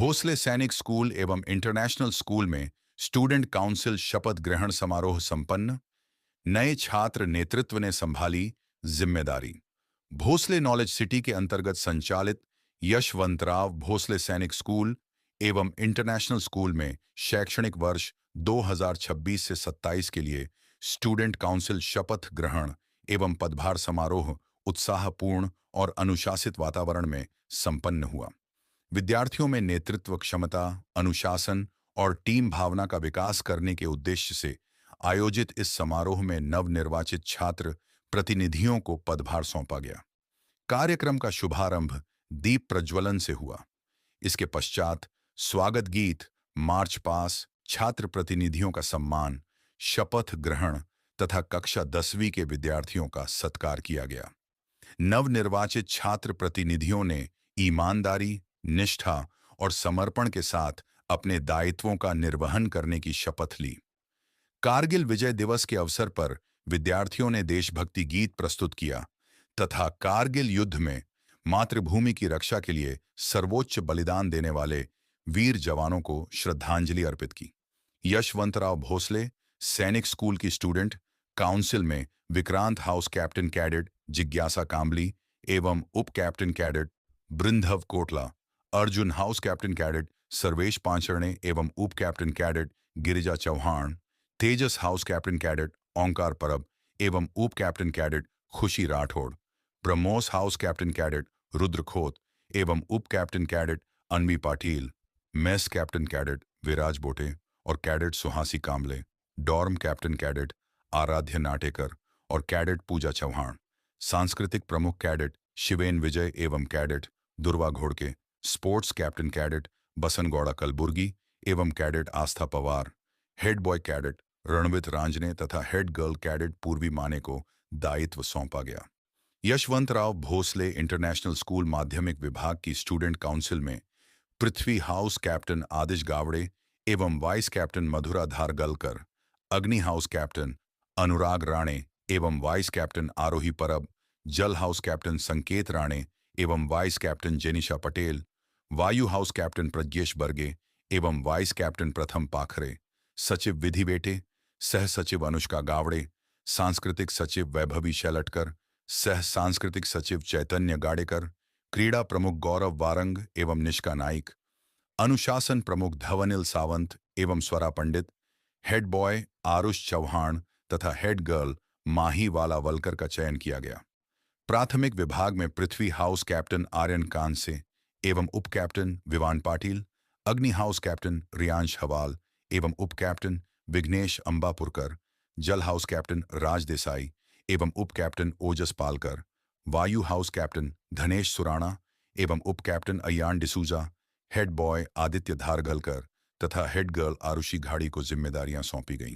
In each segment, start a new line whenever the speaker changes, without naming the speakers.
Bhosle Sainik school एवं international school में student council शपथ ग्रहण समारोह संपन्न। नए छात्र नेतृत्व ने संभाली जिम्मेदारी। भोसले नॉलेज सिटी के अंतर्गत संचालित यशवंतराव भोसले सैनिक स्कूल एवं इंटरनेशनल स्कूल में शैक्षणिक वर्ष 2026 से 27 के लिए स्टूडेंट काउंसिल शपथ ग्रहण एवं पदभार समारोह उत्साहपूर्ण और अनुशासित वातावरण में संपन्न हुआ। विद्यार्थियों में नेतृत्व क्षमता, अनुशासन और टीम भावना का विकास करने के उद्देश्य से आयोजित इस समारोह में नवनिर्वाचित छात्र प्रतिनिधियों को पदभार सौंपा गया। कार्यक्रम का शुभारंभ दीप प्रज्वलन से हुआ। इसके पश्चात स्वागत गीत, मार्च पास, छात्र प्रतिनिधियों का सम्मान, शपथ ग्रहण तथा कक्षा 10वीं के विद्यार्थियों का सत्कार किया गया। नवनिर्वाचित छात्र प्रतिनिधियों ने ईमानदारी, निष्ठा और समर्पण के साथ अपने दायित्वों का निर्वहन करने की शपथ ली। कारगिल विजय दिवस के अवसर पर विद्यार्थियों ने देशभक्ति गीत प्रस्तुत किया तथा कारगिल युद्ध में मातृभूमि की रक्षा के लिए सर्वोच्च बलिदान देने वाले वीर जवानों को श्रद्धांजलि अर्पित की। यशवंतराव भोसले सैनिक स्कूल की स्टूडेंट काउंसिल में विक्रांत हाउस कैप्टन कैडेट जिज्ञासा कांबली एवं उप captain cadet Brindhav Kotla, Arjun house captain cadet Sarvesh Pancharne एवं उप captain cadet Girija Chauhan, Tejas house captain cadet Omkar Parab एवं उप captain cadet Khushi Rathod, BrahMos house captain cadet Rudra Khot एवं उप captain cadet Anvi Patil, mess captain cadet Viraj Bote और cadet Suhasi Kamle, dorm captain cadet Aaradhya Natekar और कैडेट पूजा चौहान, सांस्कृतिक प्रमुख कैडेट शिवेन विजय एवं cadet Durva Ghodke, sports captain cadet Basangouda Kalburgi एवं cadet Aastha Pawar, head boy cadet Ranvit Ranjane तथा हेड गर्ल कैडेट पूर्वी माने को दायित्व सौंपा गया। यशवंतराव भोसले इंटरनेशनल स्कूल माध्यमिक विभाग की स्टूडेंट काउंसिल में पृथ्वी हाउस कैप्टन आदिश गावड़े एवं वाइस कैप्टन मधुरा धारगलकर, अग्नि हाउस कैप्टन अनुराग राणे एवं वाइस कैप्टन आरोही परब, जल हाउस कैप्टन संकेत राणे एवं वाइस कैप्टन जेनिशा पटेल, वायु हाउस कैप्टन प्रज्ञेश बर्गे एवं वाइस कैप्टन प्रथम पाखरे, सचिव विधि बेटे, सह सचिव अनुष्का गावड़े, सांस्कृतिक सचिव वैभवी शैलटकर, सह सांस्कृतिक सचिव चैतन्य गाड़ेकर, क्रीड़ा प्रमुख गौरव वारंग एवं निष्का नाइक, अनुशासन प्रमुख धवनिल सावंत एवं स्वरा पंडित, हेड बॉय आरुष चौहान तथा हेड गर्ल माही वाला वलकर का चयन किया गया। प्राथमिक विभाग में पृथ्वी हाउस कैप्टन आर्यन कांसे एवं उप कैप्टन विवान पाटिल, अग्नि हाउस कैप्टन रियांश हवाल एवं उप कैप्टन विघ्नेश अंबापुरकर, जल हाउस कैप्टन राज देसाई एवं उप कैप्टन ओजस पालकर, वायु हाउस कैप्टन धनेश सुराणा एवं उप captain Ayan D'Souza, head boy Aditya Dhargalkar तथा हेड गर्ल आरुषि घाड़ी को जिम्मेदारियां सौंपी गईं।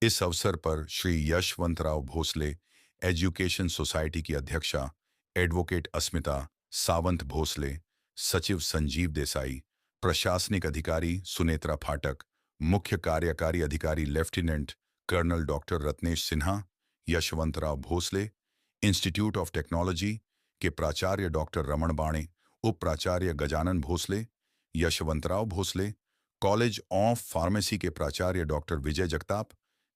इस अवसर पर श्री यशवंतराव भोसले एजुकेशन सोसाइटी की अध्यक्षा एडवोकेट अस्मिता सावंत भोसले, सचिव संजीव देसाई, प्रशासनिक अधिकारी सुनेत्रा फाटक, मुख्य कार्यकारी अधिकारी lieutenant colonel doctor Ratnesh Sinha, Yashwantrao Bhosale institute of technology के प्राचार्य डॉक्टर रमण बाणे, उप प्राचार्य Gajanan Bhosale, Yashwantrao Bhosale college of pharmacy के प्राचार्य डॉक्टर विजय जगताप,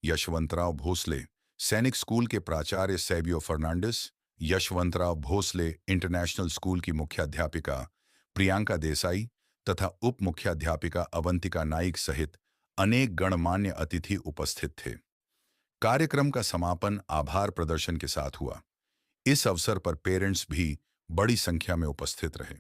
यशवंतराव भोसले सैनिक स्कूल के प्राचार्य सैबियो फर्नांडिस, यशवंतराव भोसले इंटरनेशनल स्कूल की मुख्याध्यापिका प्रियंका देसाई तथा उप मुख्याध्यापिका अवंतिका नाइक सहित अनेक गणमान्य अतिथि उपस्थित थे। कार्यक्रम का समापन आभार प्रदर्शन के साथ हुआ। इस अवसर पर पेरेंट्स भी बड़ी संख्या में उपस्थित रहे।